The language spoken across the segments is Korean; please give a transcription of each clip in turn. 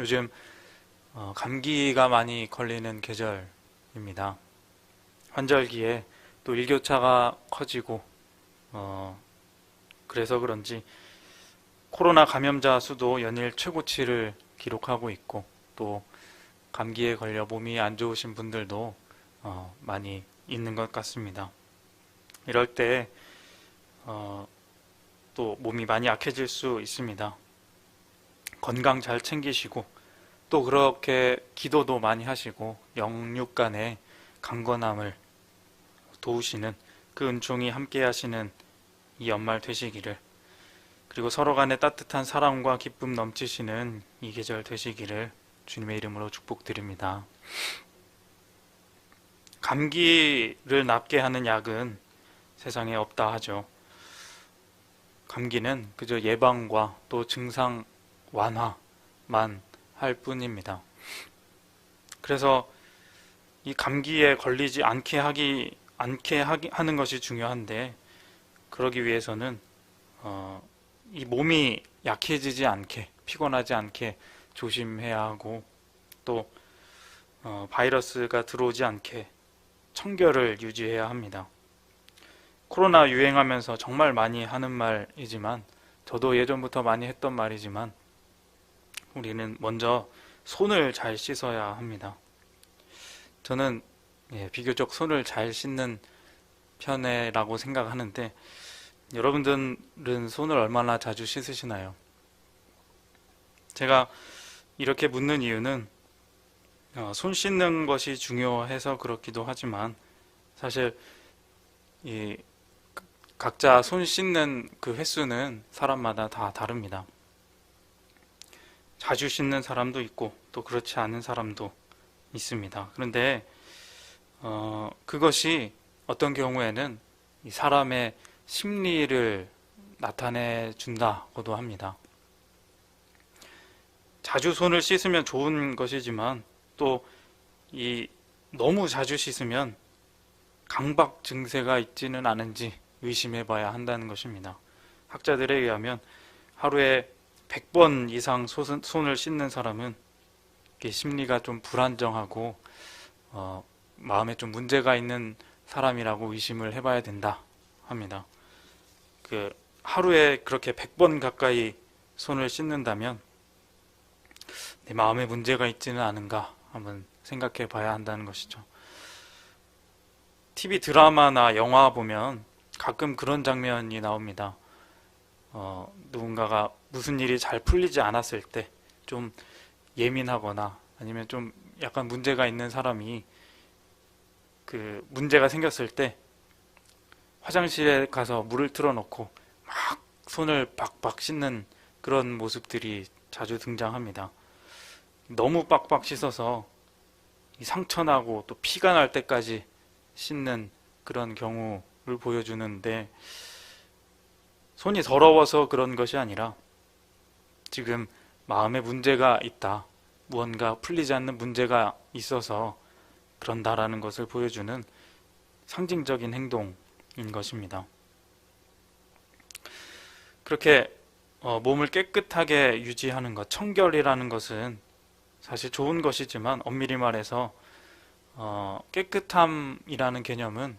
요즘 감기가 많이 걸리는 계절입니다. 환절기에 또 일교차가 커지고 어, 그래서 그런지 코로나 감염자 수도 연일 최고치를 기록하고 있고 또 감기에 걸려 몸이 안 좋으신 분들도 많이 있는 것 같습니다. 이럴 때 또 몸이 많이 약해질 수 있습니다. 건강 잘 챙기시고 또 그렇게 기도도 많이 하시고 영육 간의 강건함을 도우시는 그 은총이 함께 하시는 이 연말 되시기를, 그리고 서로 간에 따뜻한 사랑과 기쁨 넘치시는 이 계절 되시기를 주님의 이름으로 축복드립니다. 감기를 낫게 하는 약은 세상에 없다 하죠. 감기는 그저 예방과 또 증상 완화만 할 뿐입니다. 그래서 이 감기에 걸리지 않게 하는 것이 중요한데, 그러기 위해서는 이 몸이 약해지지 않게, 피곤하지 않게 조심해야 하고, 또 바이러스가 들어오지 않게 청결을 유지해야 합니다. 코로나 유행하면서 정말 많이 하는 말이지만, 저도 예전부터 많이 했던 말이지만, 우리는 먼저 손을 잘 씻어야 합니다. 저는 비교적 손을 잘 씻는 편이라고 생각하는데, 여러분들은 손을 얼마나 자주 씻으시나요? 제가 이렇게 묻는 이유는 손 씻는 것이 중요해서 그렇기도 하지만, 사실 이 각자 손 씻는 그 횟수는 사람마다 다 다릅니다. 자주 씻는 사람도 있고 또 그렇지 않은 사람도 있습니다. 그런데 그것이 어떤 경우에는 이 사람의 심리를 나타내 준다고도 합니다. 자주 손을 씻으면 좋은 것이지만 또 이 너무 자주 씻으면 강박 증세가 있지는 않은지 의심해 봐야 한다는 것입니다. 학자들에 의하면 하루에 100번 이상 손을 씻는 사람은 심리가 좀 불안정하고 마음에 좀 문제가 있는 사람이라고 의심을 해봐야 된다 합니다. 하루에 그렇게 100번 가까이 손을 씻는다면 내 마음에 문제가 있지는 않은가 한번 생각해 봐야 한다는 것이죠. TV 드라마나 영화 보면 가끔 그런 장면이 나옵니다. 누군가가 무슨 일이 잘 풀리지 않았을 때 좀 예민하거나 아니면 좀 약간 문제가 있는 사람이 그 문제가 생겼을 때 화장실에 가서 물을 틀어놓고 막 손을 박박 씻는 그런 모습들이 자주 등장합니다. 너무 빡빡 씻어서 상처나고 또 피가 날 때까지 씻는 그런 경우를 보여주는데, 손이 더러워서 그런 것이 아니라 지금 마음에 문제가 있다, 무언가 풀리지 않는 문제가 있어서 그런다라는 것을 보여주는 상징적인 행동인 것입니다. 그렇게 몸을 깨끗하게 유지하는 것, 청결이라는 것은 사실 좋은 것이지만 엄밀히 말해서 깨끗함이라는 개념은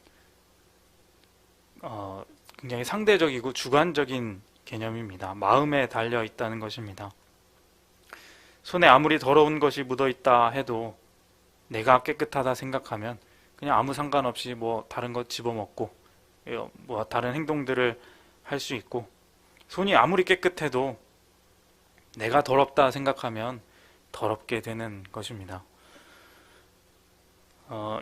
굉장히 상대적이고 주관적인 개념입니다. 마음에 달려 있다는 것입니다. 손에 아무리 더러운 것이 묻어 있다 해도 내가 깨끗하다 생각하면 그냥 아무 상관없이 뭐 다른 것 집어먹고 뭐 다른 행동들을 할 수 있고, 손이 아무리 깨끗해도 내가 더럽다 생각하면 더럽게 되는 것입니다.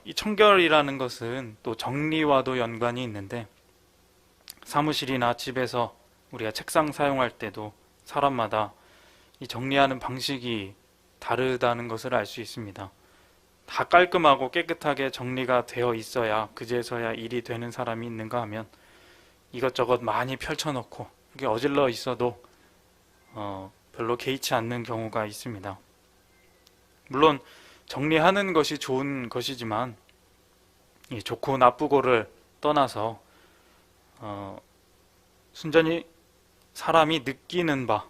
이 청결이라는 것은 또 정리와도 연관이 있는데, 사무실이나 집에서 우리가 책상 사용할 때도 사람마다 이 정리하는 방식이 다르다는 것을 알 수 있습니다. 다 깔끔하고 깨끗하게 정리가 되어 있어야 그제서야 일이 되는 사람이 있는가 하면 이것저것 많이 펼쳐놓고 이게 어질러 있어도 별로 개의치 않는 경우가 있습니다. 물론 정리하는 것이 좋은 것이지만 이 좋고 나쁘고를 떠나서 순전히 사람이 느끼는 바,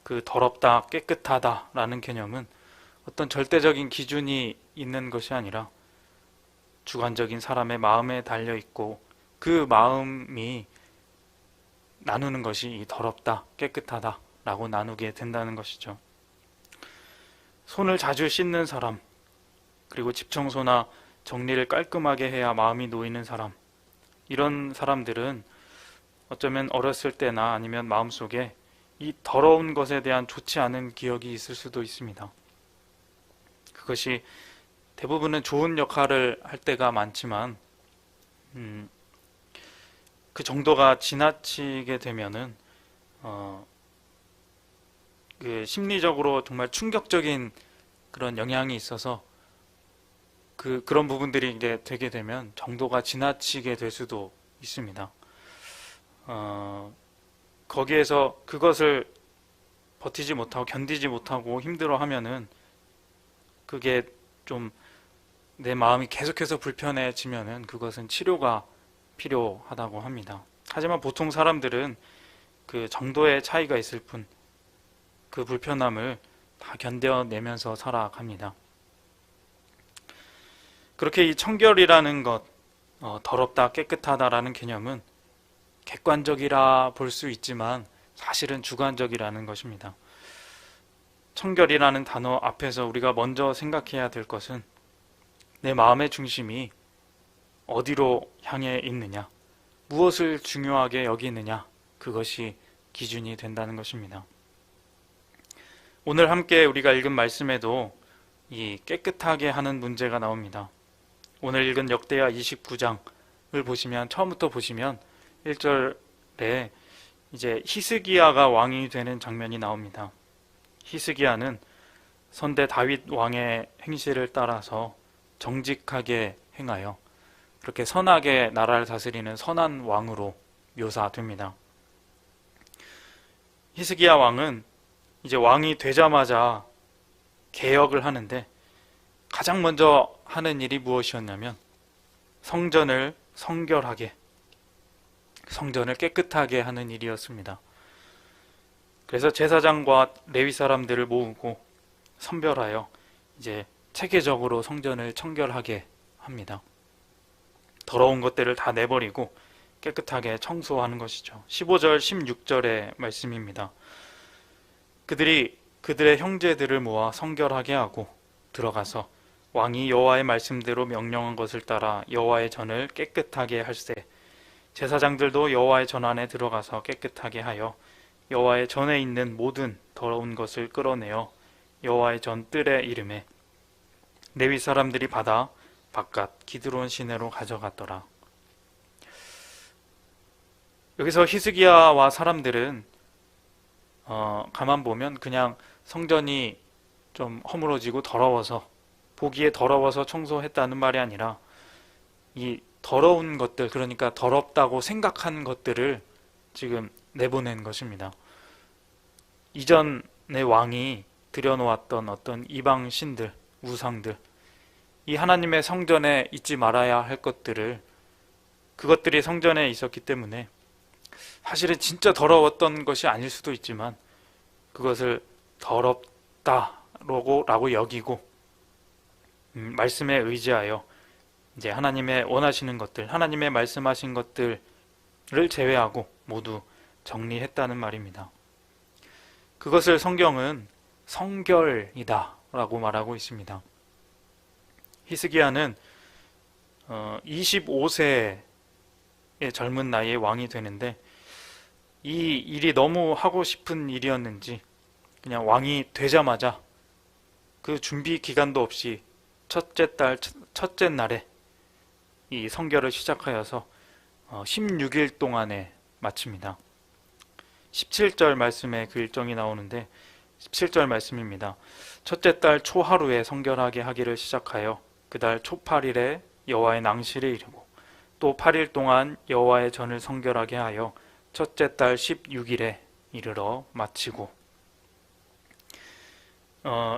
그 더럽다, 깨끗하다라는 개념은 어떤 절대적인 기준이 있는 것이 아니라 주관적인 사람의 마음에 달려 있고 그 마음이 나누는 것이 이 더럽다, 깨끗하다 라고 나누게 된다는 것이죠. 손을 자주 씻는 사람, 그리고 집 청소나 정리를 깔끔하게 해야 마음이 놓이는 사람, 이런 사람들은 어쩌면 어렸을 때나 아니면 마음속에 이 더러운 것에 대한 좋지 않은 기억이 있을 수도 있습니다. 그것이 대부분은 좋은 역할을 할 때가 많지만 그 정도가 지나치게 되면은 그 심리적으로 정말 충격적인 그런 영향이 있어서 그런 부분들이 이제 되게 되면 정도가 지나치게 될 수도 있습니다. 거기에서 그것을 버티지 못하고 견디지 못하고 힘들어하면은 그게 좀 내 마음이 계속해서 불편해지면은 그것은 치료가 필요하다고 합니다. 하지만 보통 사람들은 그 정도의 차이가 있을 뿐 그 불편함을 다 견뎌내면서 살아갑니다. 그렇게 이 청결이라는 것, 더럽다, 깨끗하다라는 개념은 객관적이라 볼 수 있지만 사실은 주관적이라는 것입니다. 청결이라는 단어 앞에서 우리가 먼저 생각해야 될 것은 내 마음의 중심이 어디로 향해 있느냐, 무엇을 중요하게 여기느냐, 그것이 기준이 된다는 것입니다. 오늘 함께 우리가 읽은 말씀에도 이 깨끗하게 하는 문제가 나옵니다. 오늘 읽은 역대하 29장을 보시면, 처음부터 보시면 1절에 이제 히스기야가 왕이 되는 장면이 나옵니다. 히스기야는 선대 다윗 왕의 행실을 따라서 정직하게 행하여 그렇게 선하게 나라를 다스리는 선한 왕으로 묘사됩니다. 히스기야 왕은 이제 왕이 되자마자 개혁을 하는데 가장 먼저 하는 일이 무엇이었냐면 성전을 성결하게, 성전을 깨끗하게 하는 일이었습니다. 그래서 제사장과 레위 사람들을 모으고 선별하여 이제 체계적으로 성전을 청결하게 합니다. 더러운 것들을 다 내버리고 깨끗하게 청소하는 것이죠. 15절, 16절의 말씀입니다. 그들이 그들의 형제들을 모아 성결하게 하고 들어가서 왕이 여호와의 말씀대로 명령한 것을 따라 여호와의 전을 깨끗하게 할세. 제사장들도 여호와의 전 안에 들어가서 깨끗하게 하여 여호와의 전에 있는 모든 더러운 것을 끌어내어 여호와의 전 뜰에 이름에 레위 사람들이 받아 바깥 기드론 시내로 가져갔더라. 여기서 히스기야와 사람들은 가만 보면 그냥 성전이 좀 허물어지고 더러워서, 보기에 더러워서 청소했다는 말이 아니라 이 더러운 것들, 그러니까 더럽다고 생각한 것들을 지금 내보낸 것입니다. 이전의 왕이 들여놓았던 어떤 이방 신들, 우상들, 이 하나님의 성전에 있지 말아야 할 것들을, 그것들이 성전에 있었기 때문에 사실은 진짜 더러웠던 것이 아닐 수도 있지만 그것을 더럽다라고 여기고 말씀에 의지하여 이제 하나님의 원하시는 것들, 하나님의 말씀하신 것들을 제외하고 모두 정리했다는 말입니다. 그것을 성경은 성결이다 라고 말하고 있습니다. 히스기야는 25세의 젊은 나이에 왕이 되는데 이 일이 너무 하고 싶은 일이었는지 그냥 왕이 되자마자 그 준비 기간도 없이 첫째 날에 이 성결을 시작하여서 16일 동안에 마칩니다. 17절 말씀에 그 일정이 나오는데 17절 말씀입니다. 첫째 달 초하루에 성결하게 하기를 시작하여 그 달 초8일에 여호와의 낭실에 이르고 또 8일 동안 여호와의 전을 성결하게 하여 첫째 달 16일에 이르러 마치고,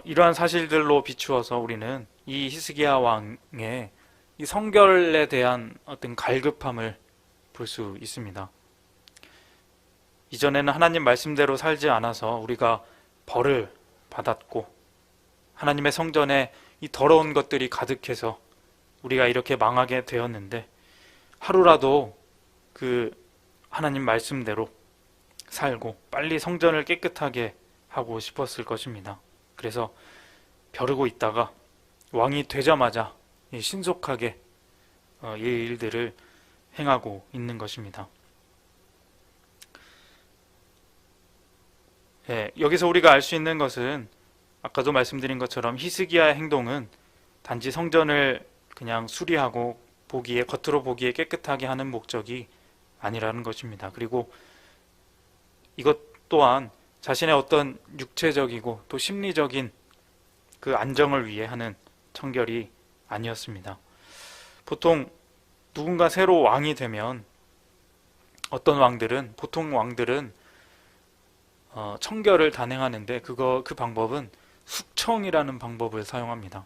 이러한 사실들로 비추어서 우리는 이 히스기야 왕의 이 성결에 대한 어떤 갈급함을 볼 수 있습니다. 이전에는 하나님 말씀대로 살지 않아서 우리가 벌을 받았고, 하나님의 성전에 이 더러운 것들이 가득해서 우리가 이렇게 망하게 되었는데, 하루라도 그 하나님 말씀대로 살고 빨리 성전을 깨끗하게 하고 싶었을 것입니다. 그래서 벼르고 있다가 왕이 되자마자 신속하게 이 일들을 행하고 있는 것입니다. 여기서 우리가 알 수 있는 것은 아까도 말씀드린 것처럼 히스기야의 행동은 단지 성전을 그냥 수리하고 겉으로 보기에 깨끗하게 하는 목적이 아니라는 것입니다. 그리고 이것 또한 자신의 어떤 육체적이고 또 심리적인 그 안정을 위해 하는 청결이 아니었습니다. 보통 누군가 새로 왕이 되면 보통 왕들은 청결을 단행하는데 그 방법은 숙청이라는 방법을 사용합니다.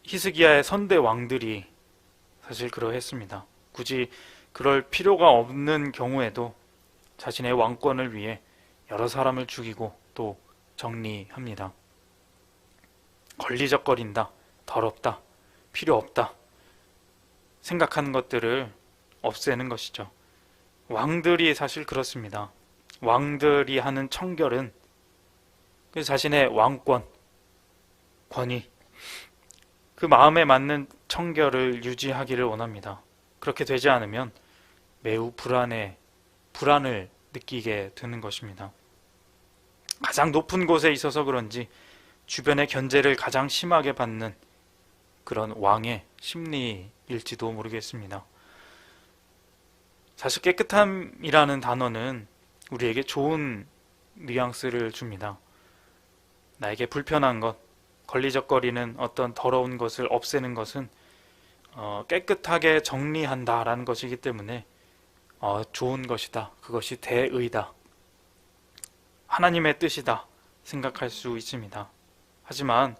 히스기야의 선대 왕들이 사실 그러했습니다. 굳이 그럴 필요가 없는 경우에도 자신의 왕권을 위해 여러 사람을 죽이고 또 정리합니다. 걸리적거린다, 더럽다, 필요 없다 생각하는 것들을 없애는 것이죠. 왕들이 사실 그렇습니다. 왕들이 하는 청결은 자신의 왕권, 권위, 그 마음에 맞는 청결을 유지하기를 원합니다. 그렇게 되지 않으면 매우 불안을 느끼게 되는 것입니다. 가장 높은 곳에 있어서 그런지 주변의 견제를 가장 심하게 받는 그런 왕의 심리일지도 모르겠습니다. 사실 깨끗함이라는 단어는 우리에게 좋은 뉘앙스를 줍니다. 나에게 불편한 것, 걸리적거리는 어떤 더러운 것을 없애는 것은 깨끗하게 정리한다라는 것이기 때문에 좋은 것이다. 그것이 대의다. 하나님의 뜻이다 생각할 수 있습니다. 하지만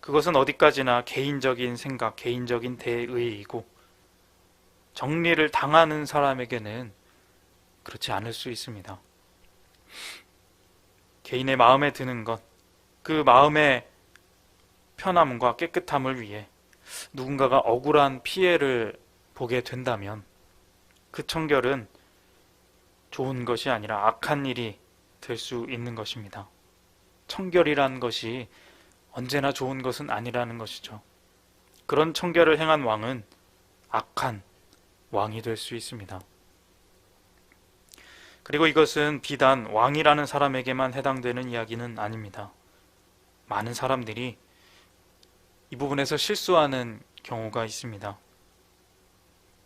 그것은 어디까지나 개인적인 생각, 개인적인 대의이고 정리를 당하는 사람에게는 그렇지 않을 수 있습니다. 개인의 마음에 드는 것, 그 마음의 편함과 깨끗함을 위해 누군가가 억울한 피해를 보게 된다면 그 청결은 좋은 것이 아니라 악한 일이 될 수 있는 것입니다. 청결이라는 것이 언제나 좋은 것은 아니라는 것이죠. 그런 청결을 행한 왕은 악한 왕이 될 수 있습니다. 그리고 이것은 비단 왕이라는 사람에게만 해당되는 이야기는 아닙니다. 많은 사람들이 이 부분에서 실수하는 경우가 있습니다.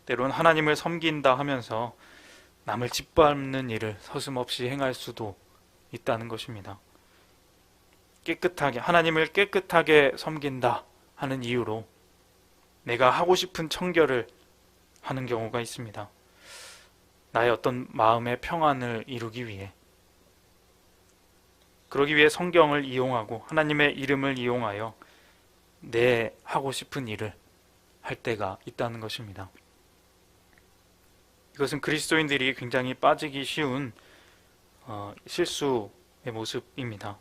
때론 하나님을 섬긴다 하면서 남을 짓밟는 일을 서슴없이 행할 수도 있다는 것입니다. 하나님을 깨끗하게 섬긴다 하는 이유로 내가 하고 싶은 청결을 하는 경우가 있습니다. 나의 어떤 마음의 평안을 이루기 위해, 그러기 위해 성경을 이용하고 하나님의 이름을 이용하여 내 하고 싶은 일을 할 때가 있다는 것입니다. 이것은 그리스도인들이 굉장히 빠지기 쉬운 실수의 모습입니다.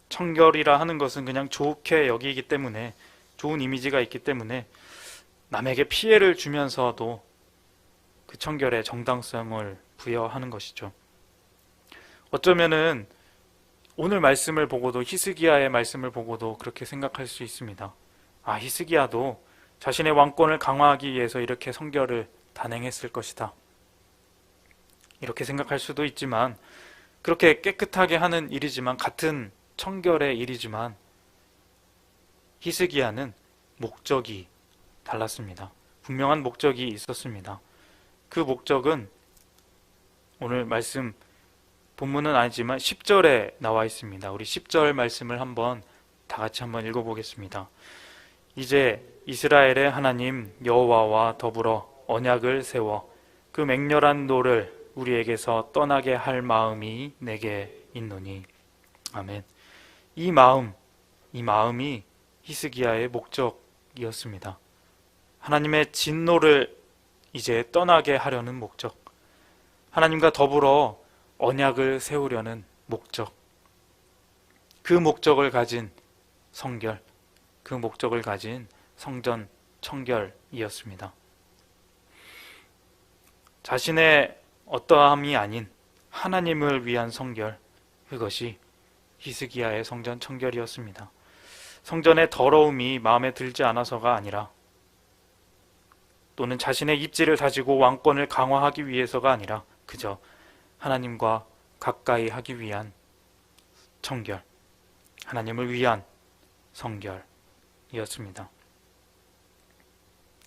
청결이라 하는 것은 그냥 좋게 여기기 때문에, 좋은 이미지가 있기 때문에 남에게 피해를 주면서도 그 청결의 정당성을 부여하는 것이죠. 어쩌면은 오늘 말씀을 보고도, 히스기야의 말씀을 보고도 그렇게 생각할 수 있습니다. 히스기야도 자신의 왕권을 강화하기 위해서 이렇게 성결을 단행했을 것이다. 이렇게 생각할 수도 있지만, 그렇게 깨끗하게 하는 일이지만, 같은 청결의 일이지만 히스기야는 목적이 달랐습니다. 분명한 목적이 있었습니다. 그 목적은 오늘 말씀 본문은 아니지만 10절에 나와 있습니다. 우리 10절 말씀을 다 같이 한번 읽어보겠습니다. 이제 이스라엘의 하나님 여호와와 더불어 언약을 세워 그 맹렬한 노를 우리에게서 떠나게 할 마음이 내게 있노니. 아멘. 이 마음이 히스기야의 목적이었습니다. 하나님의 진노를 이제 떠나게 하려는 목적, 하나님과 더불어 언약을 세우려는 목적, 그 목적을 가진 성결, 그 목적을 가진 성전 청결이었습니다. 자신의 어떠함이 아닌 하나님을 위한 성결, 그것이 히스기야의 성전 청결이었습니다. 성전의 더러움이 마음에 들지 않아서가 아니라, 또는 자신의 입지를 다지고 왕권을 강화하기 위해서가 아니라 그저 하나님과 가까이 하기 위한 청결, 하나님을 위한 성결이었습니다.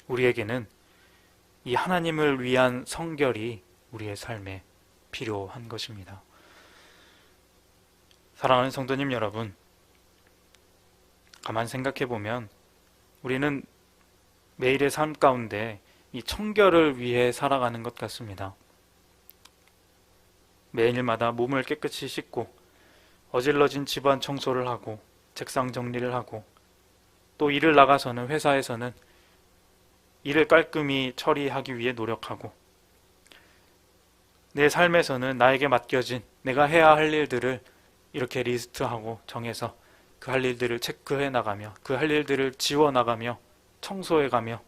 우리에게는 이 하나님을 위한 성결이 우리의 삶에 필요한 것입니다. 사랑하는 성도님 여러분, 가만 생각해 보면 우리는 매일의 삶 가운데 이 청결을 위해 살아가는 것 같습니다. 매일마다 몸을 깨끗이 씻고 어질러진 집안 청소를 하고 책상 정리를 하고, 또 일을 나가서는 회사에서는 일을 깔끔히 처리하기 위해 노력하고, 내 삶에서는 나에게 맡겨진 내가 해야 할 일들을 이렇게 리스트하고 정해서 그 할 일들을 체크해 나가며, 그 할 일들을 지워 나가며, 청소해 가며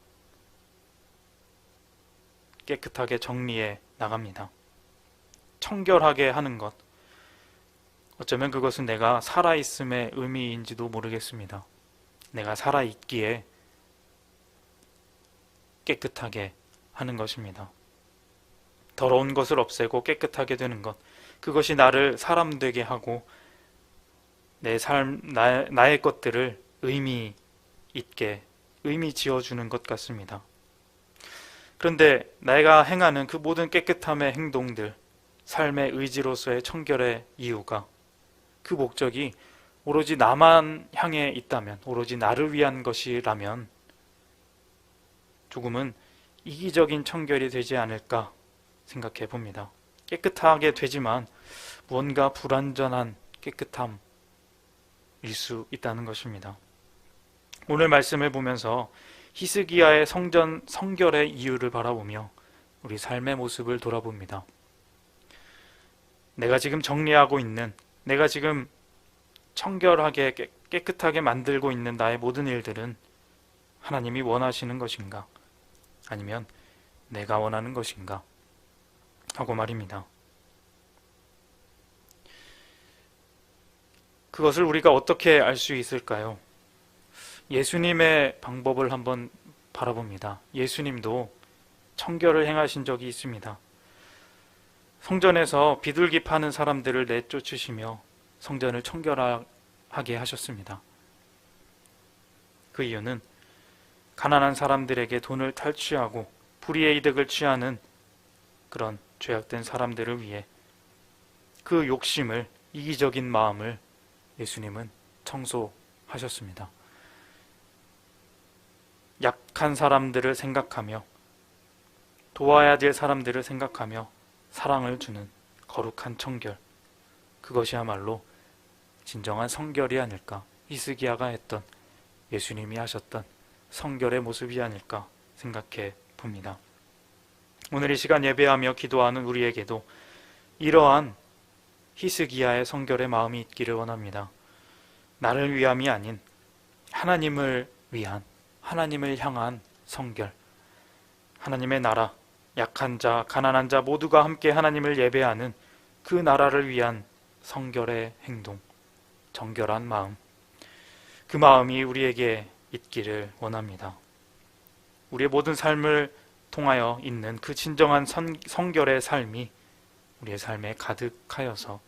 깨끗하게 정리해 나갑니다. 청결하게 하는 것, 어쩌면 그것은 내가 살아있음의 의미인지도 모르겠습니다. 내가 살아있기에 깨끗하게 하는 것입니다. 더러운 것을 없애고 깨끗하게 되는 것, 그것이 나를 사람 되게 하고 내 삶, 나의 것들을 의미 있게, 의미 지어주는 것 같습니다. 그런데 내가 행하는 그 모든 깨끗함의 행동들, 삶의 의지로서의 청결의 이유가, 그 목적이 오로지 나만 향해 있다면, 오로지 나를 위한 것이라면 조금은 이기적인 청결이 되지 않을까 생각해 봅니다. 깨끗하게 되지만 무언가 불완전한 깨끗함일 수 있다는 것입니다. 오늘 말씀을 보면서 히스기야의 성전 성결의 이유를 바라보며 우리 삶의 모습을 돌아봅니다. 내가 지금 정리하고 있는, 내가 지금 청결하게 깨끗하게 만들고 있는 나의 모든 일들은 하나님이 원하시는 것인가? 아니면 내가 원하는 것인가? 하고 말입니다. 그것을 우리가 어떻게 알 수 있을까요? 예수님의 방법을 한번 바라봅니다. 예수님도 청결을 행하신 적이 있습니다. 성전에서 비둘기 파는 사람들을 내쫓으시며 성전을 청결하게 하셨습니다. 그 이유는 가난한 사람들에게 돈을 탈취하고 불의의 이득을 취하는 그런 죄악된 사람들을 위해 그 욕심을, 이기적인 마음을 예수님은 청소하셨습니다. 약한 사람들을 생각하며, 도와야 될 사람들을 생각하며 사랑을 주는 거룩한 청결, 그것이야말로 진정한 성결이 아닐까, 히스기야가 했던, 예수님이 하셨던 성결의 모습이 아닐까 생각해 봅니다. 오늘 이 시간 예배하며 기도하는 우리에게도 이러한 히스기야의 성결의 마음이 있기를 원합니다. 나를 위함이 아닌 하나님을 위한, 하나님을 향한 성결, 하나님의 나라, 약한 자, 가난한 자 모두가 함께 하나님을 예배하는 그 나라를 위한 성결의 행동, 정결한 마음, 그 마음이 우리에게 있기를 원합니다. 우리의 모든 삶을 통하여 있는 그 진정한 성결의 삶이 우리의 삶에 가득하여서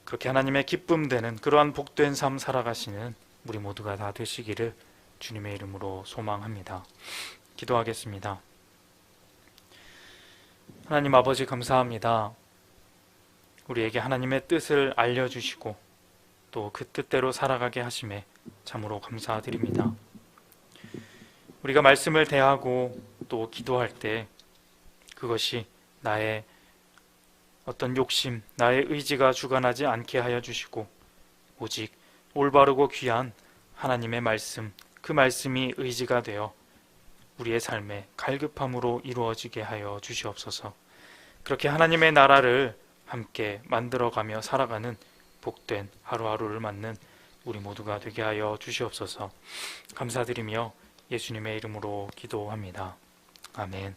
그렇게 하나님의 기쁨 되는 그러한 복된 삶 살아가시는 우리 모두가 다 되시기를 주님의 이름으로 소망합니다. 기도하겠습니다. 하나님 아버지 감사합니다. 우리에게 하나님의 뜻을 알려주시고 또 그 뜻대로 살아가게 하심에 참으로 감사드립니다. 우리가 말씀을 대하고 또 기도할 때 그것이 나의 어떤 욕심, 나의 의지가 주관하지 않게 하여 주시고 오직 올바르고 귀한 하나님의 말씀, 그 말씀이 의지가 되어 우리의 삶에 갈급함으로 이루어지게 하여 주시옵소서. 그렇게 하나님의 나라를 함께 만들어가며 살아가는 복된 하루하루를 맞는 우리 모두가 되게 하여 주시옵소서. 감사드리며 예수님의 이름으로 기도합니다. 아멘.